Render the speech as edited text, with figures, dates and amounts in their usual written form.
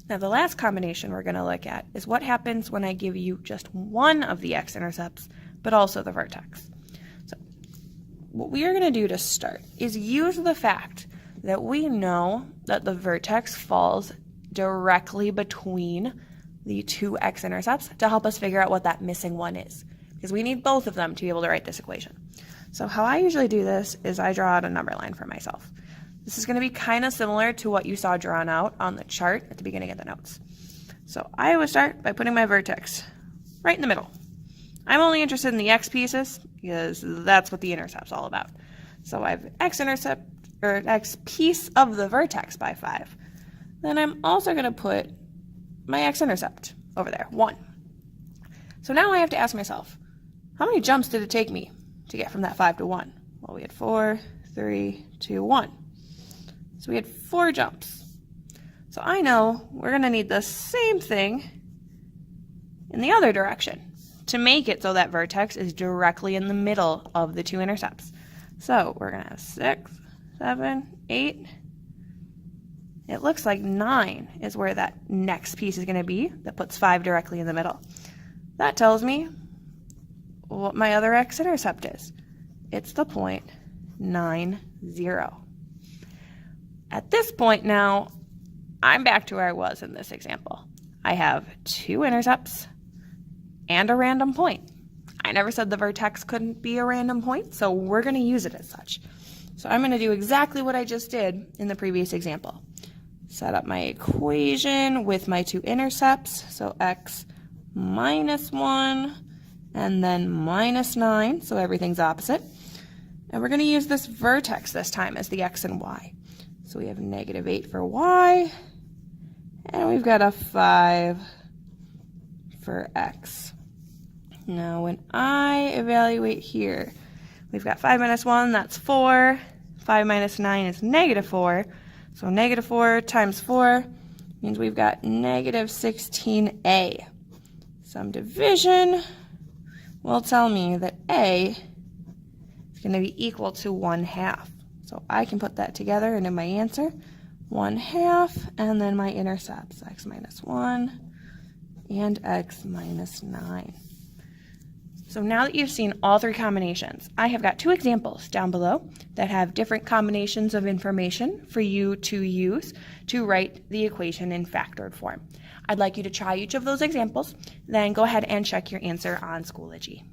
Now the last combination we're going to look at is what happens when I give you just one of the x-intercepts, but also the vertex. So what we are going to do to start is use the fact that we know that the vertex falls directly between the two x-intercepts to help us figure out what that missing one is, because we need both of them to be able to write this equation. So how I usually do this is I draw out a number line for myself. This is going to be kind of similar to what you saw drawn out on the chart at the beginning of the notes. So I always start by putting my vertex right in the middle. I'm only interested in the x pieces because that's what the intercept's all about. So I have x-intercept, or x piece of the vertex by 5. Then I'm also going to put my x-intercept over there, 1. So now I have to ask myself, how many jumps did it take me to get from that 5 to 1? Well, we had 4, 3, 2, 1. So we had 4 jumps. So I know we're going to need the same thing in the other direction to make it so that vertex is directly in the middle of the two intercepts. So we're going to have 6, 7, 8. It looks like 9 is where that next piece is going to be that puts 5 directly in the middle. That tells me what my other x-intercept is. It's the point 9, 0. At this point now, I'm back to where I was in this example. I have 2 intercepts and a random point. I never said the vertex couldn't be a random point, so we're going to use it as such. So I'm going to do exactly what I just did in the previous example. Set up my equation with my 2 intercepts, so x minus 1 and then minus 9, so everything's opposite. And we're going to use this vertex this time as the x and y. So we have negative 8 for y, and we've got a 5 for x. Now when I evaluate here, we've got 5 minus 1, that's 4. 5 minus 9 is negative 4. So negative 4 times 4 means we've got negative 16a. Some division will tell me that a is going to be equal to 1/2. So I can put that together into my answer, 1/2, and then my intercepts, x minus 1 and x minus 9. So now that you've seen all 3 combinations, I have got 2 examples down below that have different combinations of information for you to use to write the equation in factored form. I'd like you to try each of those examples, then go ahead and check your answer on Schoology.